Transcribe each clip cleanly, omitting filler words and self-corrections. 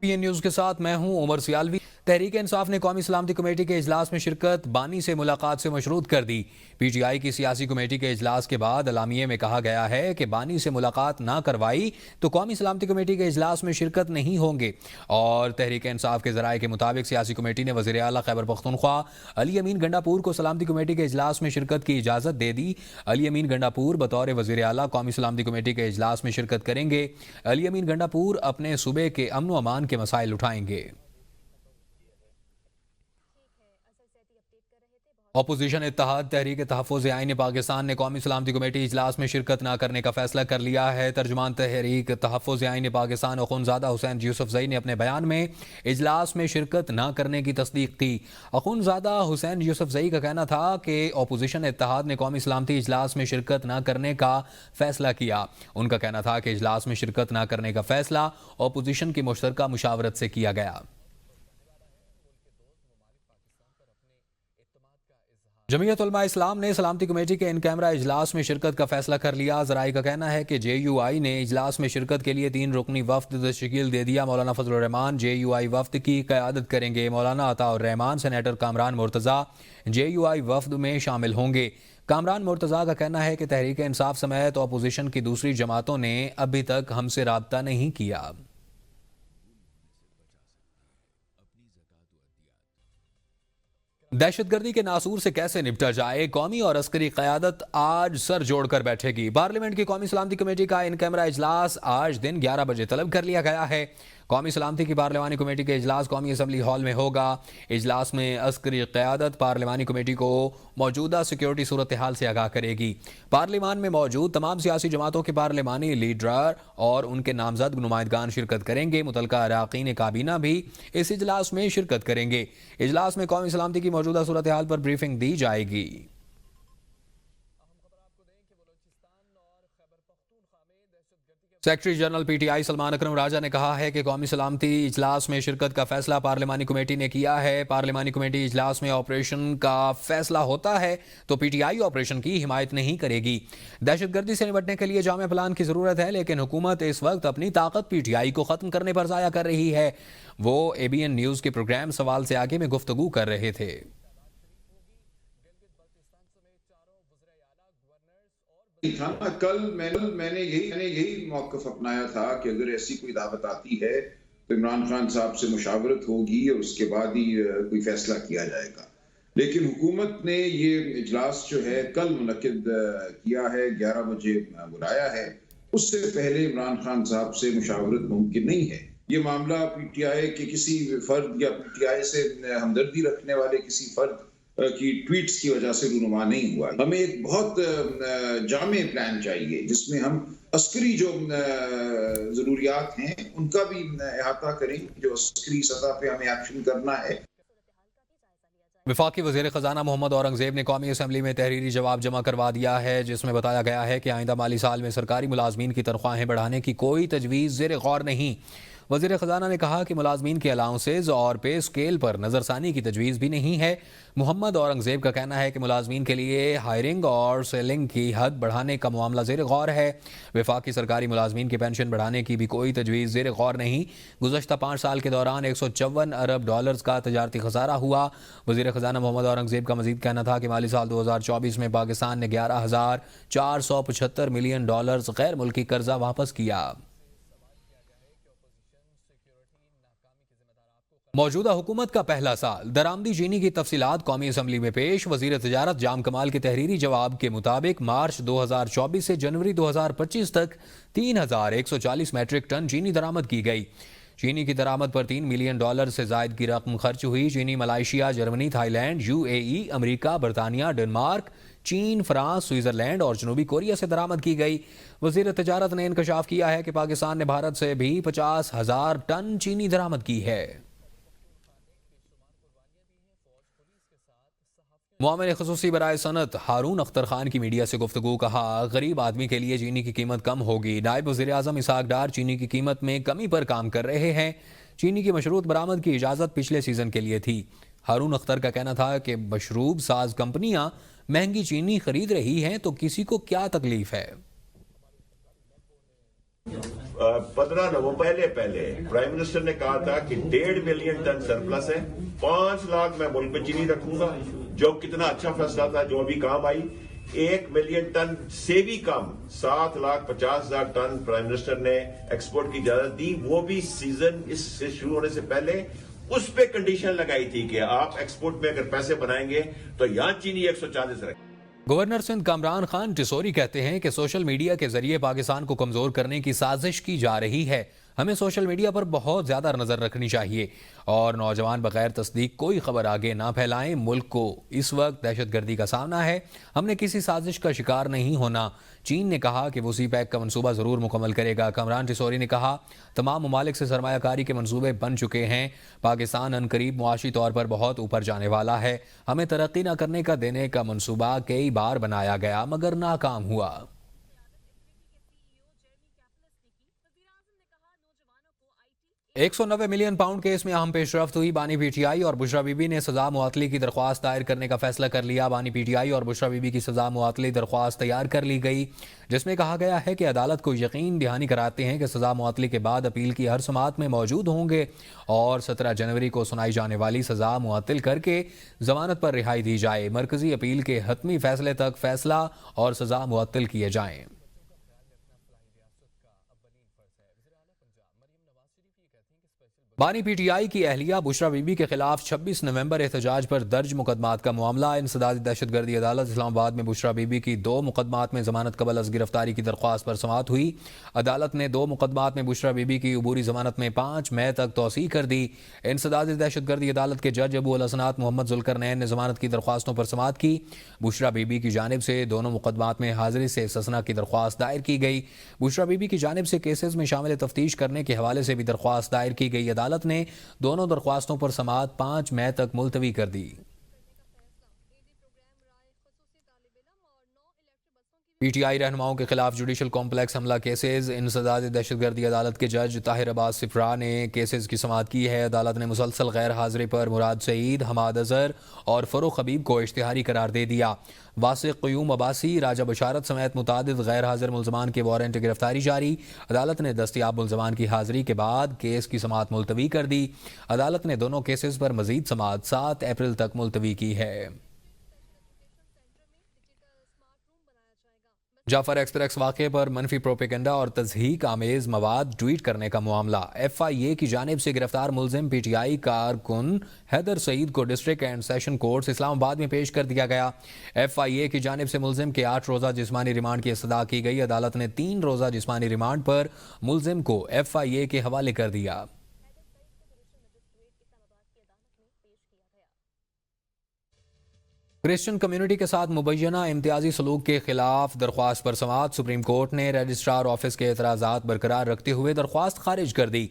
ABN news کے ساتھ میں ہوں عمر سیالوی۔ تحریک انصاف نے قومی سلامتی کمیٹی کے اجلاس میں شرکت بانی سے ملاقات سے مشروط کر دی۔ PTI کی سیاسی کمیٹی کے اجلاس کے بعد اعلامیے میں کہا گیا ہے کہ بانی سے ملاقات نہ کروائی تو قومی سلامتی کمیٹی کے اجلاس میں شرکت نہیں ہوں گے۔ اور تحریک انصاف کے ذرائع کے مطابق سیاسی کمیٹی نے وزیر اعلیٰ خیبر پختونخوا علی امین گنڈاپور کو سلامتی کمیٹی کے اجلاس میں شرکت کی اجازت دے دی۔ علی امین گنڈاپور بطور وزیر اعلیٰ قومی سلامتی کمیٹی کے اجلاس میں شرکت کریں گے۔ علی امین گنڈاپور اپنے صوبے کے امن و امان کے مسائل اٹھائیں گے۔ اپوزیشن اتحاد تحریک تحفظ آئین پاکستان نے قومی سلامتی کمیٹی اجلاس میں شرکت نہ کرنے کا فیصلہ کر لیا ہے۔ ترجمان تحریک تحفظ آئین پاکستان اخونزادہ حسین یوسفزئی نے اپنے بیان میں اجلاس میں شرکت نہ کرنے کی تصدیق کی۔ اخونزادہ حسین یوسفزئی کا کہنا تھا کہ اپوزیشن اتحاد نے قومی سلامتی اجلاس میں شرکت نہ کرنے کا فیصلہ کیا۔ ان کا کہنا تھا کہ اجلاس میں شرکت نہ کرنے کا فیصلہ اپوزیشن کی مشترکہ مشاورت سے کیا گیا۔ جمعیت علماء اسلام نے سلامتی کمیٹی کے ان کیمرہ اجلاس میں شرکت کا فیصلہ کر لیا۔ ذرائع کا کہنا ہے کہ JUI نے اجلاس میں شرکت کے لیے 3 رکنی وفد تشکیل دے دیا۔ مولانا فضل الرحمان JUI وفد کی قیادت کریں گے۔ مولانا عطاء الرحمان سینیٹر کامران مرتضیٰ JUI وفد میں شامل ہوں گے۔ کامران مرتضیٰ کا کہنا ہے کہ تحریک انصاف سمیت اپوزیشن کی دوسری جماعتوں نے ابھی تک ہم سے رابطہ نہیں کیا۔ دہشت گردی کے ناسور سے کیسے نپٹا جائے، قومی اور عسکری قیادت آج سر جوڑ کر بیٹھے گی۔ پارلیمنٹ کی قومی سلامتی کمیٹی کا ان کیمرہ اجلاس آج دن 11 بجے طلب کر لیا گیا ہے۔ قومی سلامتی کی پارلیمانی کمیٹی کے اجلاس قومی اسمبلی ہال میں ہوگا۔ اجلاس میں عسکری قیادت پارلیمانی کمیٹی کو موجودہ سیکیورٹی صورتحال سے آگاہ کرے گی۔ پارلیمان میں موجود تمام سیاسی جماعتوں کے پارلیمانی لیڈر اور ان کے نامزد نمائندگان شرکت کریں گے۔ متعلقہ اراکین کابینہ بھی اس اجلاس میں شرکت کریں گے۔ اجلاس میں قومی سلامتی کی موجودہ صورتحال پر بریفنگ دی جائے گی۔ سیکرٹری جنرل PTI سلمان اکرم راجہ نے کہا ہے کہ قومی سلامتی اجلاس میں شرکت کا فیصلہ پارلیمانی کمیٹی نے کیا ہے۔ پارلیمانی کمیٹی اجلاس میں آپریشن کا فیصلہ ہوتا ہے تو PTI آپریشن کی حمایت نہیں کرے گی۔ دہشت گردی سے نمٹنے کے لیے جامع پلان کی ضرورت ہے، لیکن حکومت اس وقت اپنی طاقت PTI کو ختم کرنے پر ضائع کر رہی ہے۔ وہ ABN نیوز کے پروگرام سوال سے آگے میں گفتگو کر رہے تھے۔ کل میں نے یہی موقف اپنایا تھا کہ اگر ایسی کوئی دعوت آتی ہے تو عمران خان صاحب سے مشاورت ہوگی اور اس کے بعد ہی کوئی فیصلہ کیا جائے گا۔ لیکن حکومت نے یہ اجلاس جو ہے کل منعقد کیا ہے، 11 بجے بلایا ہے۔ اس سے پہلے عمران خان صاحب سے مشاورت ممکن نہیں ہے۔ یہ معاملہ PTI کے کسی فرد یا PTI سے ہمدردی رکھنے والے کسی فرد کی ٹویٹس کی وجہ سے رونما نہیں ہوا۔ ہمیں ایک بہت جامع پلان چاہیے جس میں ہم عسکری جو ضروریات ہیں ان کا بھی احاطہ کریں، جو عسکری سطح پہ ہمیں ایکشن کرنا ہے۔ وفاقی وزیر خزانہ محمد اورنگزیب نے قومی اسمبلی میں تحریری جواب جمع کروا دیا ہے، جس میں بتایا گیا ہے کہ آئندہ مالی سال میں سرکاری ملازمین کی تنخواہیں بڑھانے کی کوئی تجویز زیر غور نہیں۔ وزیر خزانہ نے کہا کہ ملازمین کے الاؤنسز اور پے سکیل پر نظر ثانی کی تجویز بھی نہیں ہے۔ محمد اورنگزیب کا کہنا ہے کہ ملازمین کے لیے ہائرنگ اور سیلنگ کی حد بڑھانے کا معاملہ زیر غور ہے۔ وفاقی سرکاری ملازمین کی پینشن بڑھانے کی بھی کوئی تجویز زیر غور نہیں۔ گزشتہ 5 سال کے دوران $154 ارب کا تجارتی خسارہ ہوا۔ وزیر خزانہ محمد اورنگزیب کا مزید کہنا تھا کہ مالی سال 2024 میں پاکستان نے $11,475 ملین غیر ملکی قرضہ واپس کیا۔ موجودہ حکومت کا پہلا سال، درآمدی چینی کی تفصیلات قومی اسمبلی میں پیش۔ وزیر تجارت جام کمال کے تحریری جواب کے مطابق مارچ 2024 سے جنوری 2025 تک 3,140 میٹرک ٹن چینی درآمد کی گئی۔ چینی کی درآمد پر $3 ملین سے زائد کی رقم خرچ ہوئی۔ چینی Malaysia, Germany, Thailand, UAE، امریکہ، برطانیہ، ڈنمارک، چین، فرانس، سوئٹزرلینڈ اور جنوبی کوریا سے درآمد کی گئی۔ وزیر تجارت نے انکشاف کیا ہے کہ پاکستان نے بھارت سے بھی 50,000 ٹن چینی درآمد کی ہے۔ معاون خصوصی برائے صنعت ہارون اختر خان کی میڈیا سے گفتگو، کہا غریب آدمی کے لیے چینی کی قیمت کم ہوگی۔ نائب وزیر اعظم اسحاق ڈار چینی کی قیمت میں کمی پر کام کر رہے ہیں۔ چینی کی مشروط برآمد کی اجازت پچھلے سیزن کے لیے تھی۔ ہارون اختر کا کہنا تھا کہ مشروب ساز کمپنیاں مہنگی چینی خرید رہی ہیں تو کسی کو کیا تکلیف ہے۔ 15 پہلے پرائم منسٹر نے کہا تھا کہ 1.5 ملین ٹن سرپلس ہے، 5 لاکھ میں ملک میں چینی رکھوں گا، جو کتنا اچھا فیصلہ تھا، جو ابھی کام آئی۔ 1 ملین ٹن سے بھی کم 7,50,000 ٹن پرائم منسٹر نے ایکسپورٹ کی اجازت دی، وہ بھی سیزن اس سے شروع ہونے سے پہلے۔ اس پہ کنڈیشن لگائی تھی کہ آپ ایکسپورٹ میں اگر پیسے بنائیں گے تو یہاں چینی 140 رکھیں۔ گورنر سندھ کامران خان ٹسوری کہتے ہیں کہ سوشل میڈیا کے ذریعے پاکستان کو کمزور کرنے کی سازش کی جا رہی ہے۔ ہمیں سوشل میڈیا پر بہت زیادہ نظر رکھنی چاہیے اور نوجوان بغیر تصدیق کوئی خبر آگے نہ پھیلائیں۔ ملک کو اس وقت دہشت گردی کا سامنا ہے، ہم نے کسی سازش کا شکار نہیں ہونا۔ چین نے کہا کہ وہ سی پیک کا منصوبہ ضرور مکمل کرے گا۔ کامران ٹسوری نے کہا تمام ممالک سے سرمایہ کاری کے منصوبے بن چکے ہیں، پاکستان عنقریب معاشی طور پر بہت اوپر جانے والا ہے۔ ہمیں ترقی نہ کرنے کا دینے کا منصوبہ کئی بار بنایا گیا مگر ناکام ہوا۔ 190 ملین پاؤنڈ کیس میں اہم پیش رفت ہوئی، بانی پی ٹی آئی اور بشرا بی بی نے سزا معطلی کی درخواست دائر کرنے کا فیصلہ کر لیا۔ بانی پی ٹی آئی اور بشرا بی بی کی سزا معطلی درخواست تیار کر لی گئی، جس میں کہا گیا ہے کہ عدالت کو یقین دہانی کراتے ہیں کہ سزا معطلی کے بعد اپیل کی ہر سماعت میں موجود ہوں گے اور 17 جنوری کو سنائی جانے والی سزا معطل کر کے ضمانت پر رہائی دی جائے۔ مرکزی اپیل کے حتمی فیصلے تک فیصلہ اور سزا معطل کیے جائیں۔ بانی پی ٹی آئی کی اہلیہ بشرا بی بی کے خلاف 26 نومبر احتجاج پر درج مقدمات کا معاملہ۔ انسدادی دہشت گردی عدالت اسلام آباد میں بشرا بی بی کی 2 مقدمات میں ضمانت قبل از گرفتاری کی درخواست پر سماعت ہوئی۔ عدالت نے 2 مقدمات میں بشرا بی بی کی عبوری ضمانت میں 5 مئی تک توسیع کر دی۔ انسدادی دہشت گردی عدالت کے جج ابو الحسنات محمد ذوالقرنین نے ضمانت کی درخواستوں پر سماعت کی۔ بشرا بی بی کی جانب سے دونوں مقدمات میں حاضری سے استثناء کی درخواست دائر کی گئی۔ بشرا بی بی کی جانب سے کیسز میں شامل تفتیش کرنے کے حوالے سے بھی درخواست دائر کی گئی۔ عدالت نے دونوں درخواستوں پر سماعت 5 مئی تک ملتوی کر دی۔ پی ٹی آئی رہنماؤں کے خلاف جوڈیشل کمپلیکس حملہ کیسز۔ انسداد دہشت گردی عدالت کے جج طاہر عباس صفرا نے کیسز کی سماعت کی ہے۔ عدالت نے مسلسل غیر حاضری پر مراد سعید، حماد اظہر اور فروخ حبیب کو اشتہاری قرار دے دیا۔ واسق قیوم عباسی، راجہ بشارت سمیت متعدد غیر حاضر ملزمان کے وارنٹ گرفتاری جاری۔ عدالت نے دستیاب ملزمان کی حاضری کے بعد کیس کی سماعت ملتوی کر دی۔ عدالت نے دونوں کیسز پر مزید سماعت 7 اپریل تک ملتوی کی ہے۔ جعفر ایکسپریس واقعے پر منفی پروپیگنڈا اور تضحیک آمیز مواد ٹویٹ کرنے کا معاملہ۔ ایف آئی اے کی جانب سے گرفتار ملزم پی ٹی آئی کارکن حیدر سعید کو ڈسٹرکٹ اینڈ سیشن کورٹس اسلام آباد میں پیش کر دیا گیا۔ ایف آئی اے کی جانب سے ملزم کے 8 روزہ جسمانی ریمانڈ کی استدعا کی گئی۔ عدالت نے 3 روزہ جسمانی ریمانڈ پر ملزم کو ایف آئی اے کے حوالے کر دیا۔ کرسچن کمیونٹی کے ساتھ مبینہ امتیازی سلوک کے خلاف درخواست پر سماعت۔ سپریم کورٹ نے رجسٹرار آفس کے اعتراضات برقرار رکھتے ہوئے درخواست خارج کر دی۔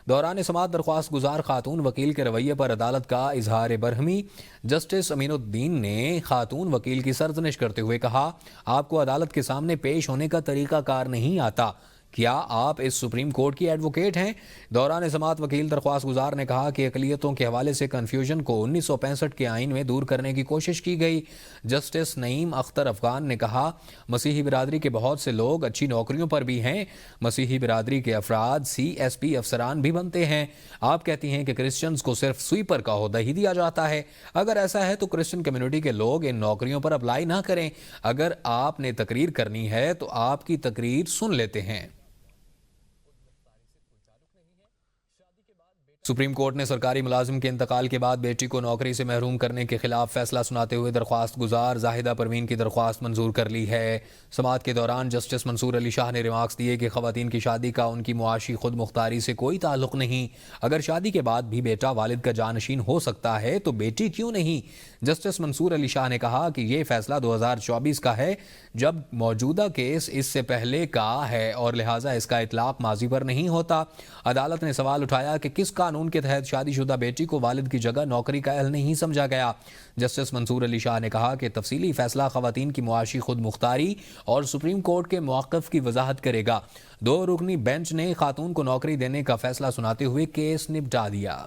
دوران سماعت درخواست گزار خاتون وکیل کے رویے پر عدالت کا اظہار برہمی۔ جسٹس امین الدین نے خاتون وکیل کی سرزنش کرتے ہوئے کہا، آپ کو عدالت کے سامنے پیش ہونے کا طریقہ کار نہیں آتا، کیا آپ اس سپریم کورٹ کی ایڈوکیٹ ہیں؟ دوران سماعت وکیل درخواست گزار نے کہا کہ اقلیتوں کے حوالے سے کنفیوژن کو 1965 کے آئین میں دور کرنے کی کوشش کی گئی۔ جسٹس نعیم اختر افغان نے کہا، مسیحی برادری کے بہت سے لوگ اچھی نوکریوں پر بھی ہیں، مسیحی برادری کے افراد سی ایس پی افسران بھی بنتے ہیں۔ آپ کہتی ہیں کہ کرسچنز کو صرف سویپر کا عہدہ ہی دیا جاتا ہے، اگر ایسا ہے تو کرسچن کمیونٹی کے لوگ ان نوکریوں پر اپلائی نہ کریں۔ اگر آپ نے تقریر کرنی ہے تو آپ کی تقریر سن لیتے ہیں۔ سپریم کورٹ نے سرکاری ملازم کے انتقال کے بعد بیٹی کو نوکری سے محروم کرنے کے خلاف فیصلہ سناتے ہوئے درخواست گزار زاہدہ پروین کی درخواست منظور کر لی ہے۔ سماعت کے دوران جسٹس منصور علی شاہ نے ریمارکس دیے کہ خواتین کی شادی کا ان کی معاشی خود مختاری سے کوئی تعلق نہیں۔ اگر شادی کے بعد بھی بیٹا والد کا جانشین ہو سکتا ہے تو بیٹی کیوں نہیں؟ جسٹس منصور علی شاہ نے کہا کہ یہ فیصلہ 2024 کا ہے، جب موجودہ کیس اس سے پہلے کا ہے اور لہٰذا اس کا اطلاق ماضی پر نہیں ہوتا۔ عدالت نے سوال اٹھایا کہ کس قانون کے تحت شادی شدہ بیٹی کو والد کی جگہ نوکری کا اہل نہیں سمجھا گیا۔ جسٹس منصور علی شاہ نے کہا کہ تفصیلی فیصلہ خواتین کی معاشی خود مختاری اور سپریم کورٹ کے موقف کی وضاحت کرے گا۔ 2 رکنی بینچ نے خاتون کو نوکری دینے کا فیصلہ سناتے ہوئے کیس نپٹا دیا۔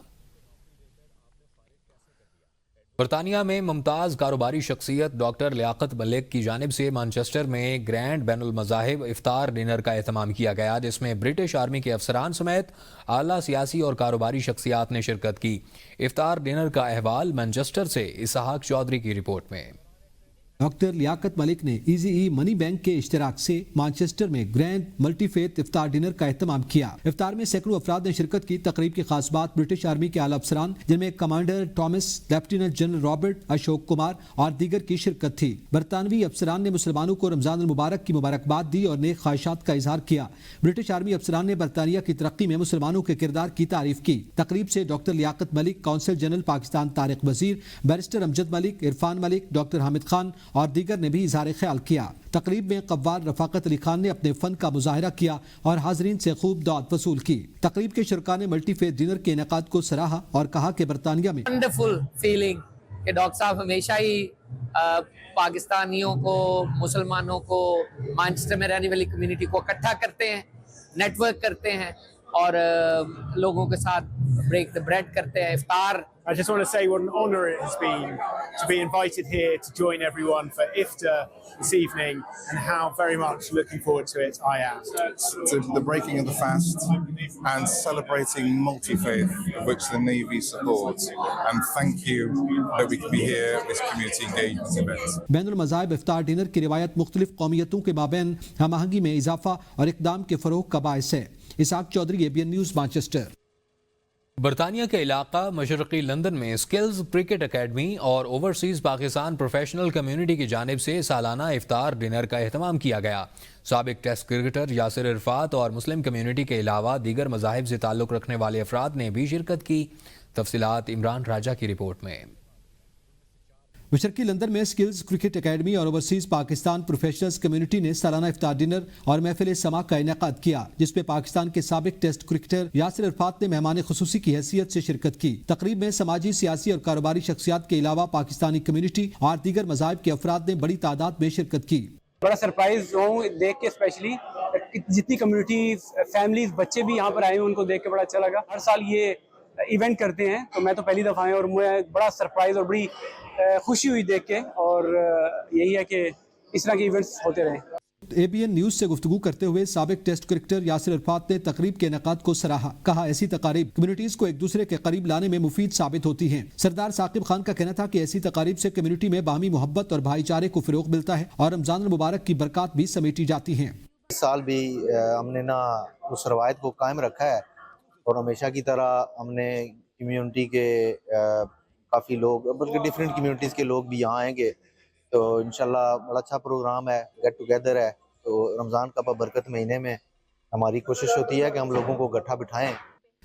برطانیہ میں ممتاز کاروباری شخصیت ڈاکٹر لیاقت ملک کی جانب سے مانچسٹر میں گرینڈ بین المذاہب افطار ڈنر کا اہتمام کیا گیا، جس میں برٹش آرمی کے افسران سمیت اعلیٰ سیاسی اور کاروباری شخصیات نے شرکت کی۔ افطار ڈنر کا احوال مانچسٹر سے اسحاق چودھری کی رپورٹ میں۔ ڈاکٹر لیاقت ملک نے ایزی ای منی بینک کے اشتراک سے مانچسٹر میں گرینڈ ملٹی فیتھ افطار ڈنر کا اہتمام کیا۔ افطار میں سینکڑوں افراد نے شرکت کی۔ تقریب کی خاص بات برٹش آرمی کے اعلیٰ افسران جن میں commander Thomas, lieutenant general Robert, Ashok Kumar اور دیگر کی شرکت تھی۔ برطانوی افسران نے مسلمانوں کو رمضان المبارک کی مبارکباد دی اور نیک خواہشات کا اظہار کیا۔ برٹش آرمی افسران نے برطانیہ کی ترقی میں مسلمانوں کے کردار کی تعریف کی۔ تقریب سے ڈاکٹر لیاقت ملک، قونصل جنرل پاکستان طارق وزیر، بیرسٹر امجد ملک، عرفان ملک، ڈاکٹر حامد خان اور دیگر نے بھی اظہار خیال کیا۔ تقریب میں قوال رفاقت علی خان نے اپنے فن کا مظاہرہ کیا اور حاضرین سے خوب دعوت وصول کی۔ تقریب کے شرکاء نے ملٹی فیتھ ڈنر کے انعقاد کو سراہا اور کہا کہ برطانیہ میں ونڈرفل فیلنگ کہ ڈاکٹر صاحب ہمیشہ ہی پاکستانیوں کو، مسلمانوں کو، مانچسٹر میں رہنے والی کمیونٹی کو اکٹھا کرتے ہیں، نیٹ ورک کرتے ہیں اور لوگوں کے ساتھ بریک دا بریڈ کرتے ہیں۔ افطار I just want to say what an honour it has been to be invited here to join everyone for iftar this evening, and how very much looking forward to it I am. To the breaking of the fast and celebrating multi-faith, which the Navy supports, and thank you that we can be here at this community engagement event. بین المذاہب افطار dinner کی روایت مختلف قومیتوں کے مابین ہم آہنگی میں اضافہ اور اقدام کے فروغ کا باعث ہے۔ اسحاق چودھری، ABN نیوز، مانچسٹر۔ برطانیہ کے علاقہ مشرقی لندن میں سکلز کرکٹ اکیڈمی اور اوورسیز پاکستان پروفیشنل کمیونٹی کی جانب سے سالانہ افطار ڈنر کا اہتمام کیا گیا۔ سابق ٹیسٹ کرکٹر یاسر عرفات اور مسلم کمیونٹی کے علاوہ دیگر مذاہب سے تعلق رکھنے والے افراد نے بھی شرکت کی۔ تفصیلات عمران راجہ کی رپورٹ میں۔ مشرقی لندن میں سکلز کرکٹ اکیڈمی اور اوورسیز پاکستان پروفیشنلز کمیونٹی نے سالانہ افطار ڈنر اور محفل سماع کا انعقاد کیا، جس میں پاکستان کے سابق ٹیسٹ کرکٹر یاسر عرفات نے مہمان خصوصی کی حیثیت سے شرکت کی۔ تقریب میں سماجی، سیاسی اور کاروباری شخصیات کے علاوہ پاکستانی کمیونٹی اور دیگر مذاہب کے افراد نے بڑی تعداد میں شرکت کی۔ بڑا سرپرائز ہوں دیکھ کے، اسپیشلی جتنی کمیونٹی، فیملیز، بچے بھی یہاں پر آئے ہیں، ان کو دیکھ کے بڑا اچھا لگا۔ ہر سال یہ ایونٹ کرتے ہیں تو میں تو پہلی دفعہ آیا اور مجھے بڑا سرپرائز اور بڑی خوشی ہوئی دیکھ کے، اور یہی ہے کہ اس طرح کے ایونٹس ہوتے رہیں۔ ABN نیوز سے گفتگو کرتے ہوئے سابق ٹیسٹ کرکٹر یاسر عرفات نے تقریب کے انعقاد کو سراہا۔ کہا ایسی تقاریب کمیونٹیز کو ایک دوسرے کے قریب لانے میں مفید ثابت ہوتی ہیں۔ سردار ثاقب خان کا کہنا تھا کہ ایسی تقاریب سے کمیونٹی میں باہمی محبت اور بھائی چارے کو فروغ ملتا ہے اور رمضان المبارک کی برکات بھی سمیٹی جاتی ہیں۔ اس سال بھی ہم نے اس روایت کو قائم رکھا ہے، اور ہمیشہ کی طرح ہم نے کمیونٹی کے کافی لوگ، بلکہ ڈیفرنٹ کمیونٹیز کے لوگ بھی یہاں آئیں گے، تو انشاءاللہ بڑا اچھا پروگرام ہے، گیٹ ٹوگیدر ہے۔ تو رمضان کا برکت مہینے میں ہماری کوشش ہوتی ہے کہ ہم لوگوں کو گٹھا بٹھائیں۔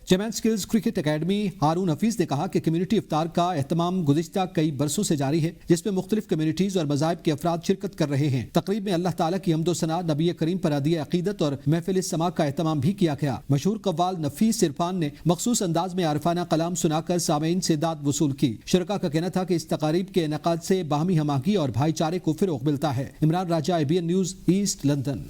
Chairman skills cricket academy Haroon Hafeez نے کہا کہ کمیونٹی افطار کا اہتمام گزشتہ کئی برسوں سے جاری ہے، جس میں مختلف کمیونٹیز اور مذاہب کے افراد شرکت کر رہے ہیں۔ تقریب میں اللہ تعالیٰ کی حمد و ثنا، نبی کریم پر ادیہ عقیدت اور محفل سماع کا اہتمام بھی کیا گیا۔ مشہور قوال نفیس عرفان نے مخصوص انداز میں عارفانہ کلام سنا کر سامعین سے داد وصول کی۔ شرکاء کا کہنا تھا کہ اس تقاریب کے انعقاد سے باہمی ہم آہنگی اور بھائی چارے کو فروغ ملتا ہے۔ عمران راجہ، ABN نیوز، ایسٹ لندن۔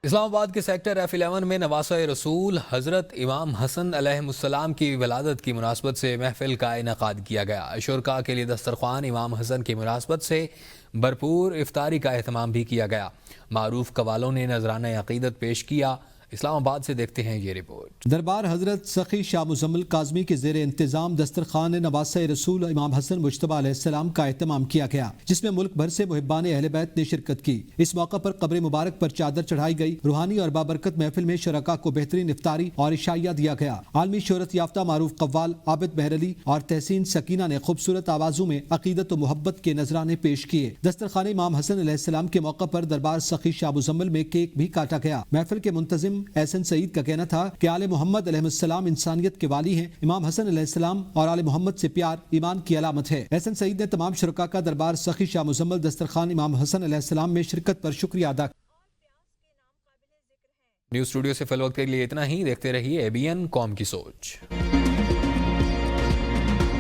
اسلام آباد کے سیکٹر F11 میں نواسہ رسول حضرت امام حسن علیہ السلام کی ولادت کی مناسبت سے محفل کا انعقاد کیا گیا۔ شرکاء کے لیے دسترخوان امام حسن کی مناسبت سے بھرپور افطاری کا اہتمام بھی کیا گیا۔ معروف قوالوں نے نذرانہ عقیدت پیش کیا۔ اسلام آباد سے دیکھتے ہیں یہ رپورٹ۔ دربار حضرت سخی شاہ مزمل کاظمی کے زیر انتظام دسترخوان نواسہ رسول امام حسن مجتبیٰ علیہ السلام کا اہتمام کیا گیا، جس میں ملک بھر سے محبان اہل بیت نے شرکت کی۔ اس موقع پر قبر مبارک پر چادر چڑھائی گئی۔ روحانی اور بابرکت محفل میں شرکاء کو بہترین افطاری اور عشائیہ دیا گیا۔ عالمی شہرت یافتہ معروف قوال عابد بہر علی اور تحسین سکینہ نے خوبصورت آوازوں میں عقیدت و محبت کے نذرانے پیش کیے۔ دسترخوان امام حسن علیہ السلام کے موقع پر دربار سخی شاہ مزمل میں کیک بھی کاٹا گیا۔ محفل کے منتظم احسن سعید کا کہنا تھا کہ آل محمد علیہ السلام انسانیت کے والی ہیں۔ امام حسن علیہ السلام اور آل محمد سے پیار ایمان کی علامت ہے۔ احسن سعید نے تمام شرکاء کا دربار سخی شاہ مزمل دسترخوان امام حسن علیہ السلام میں شرکت پر شکریہ ادا کیا۔ نیوز اسٹوڈیو سے فی الوقت کے لیے اتنا ہی۔ دیکھتے رہیے ABN قوم کی سوچ۔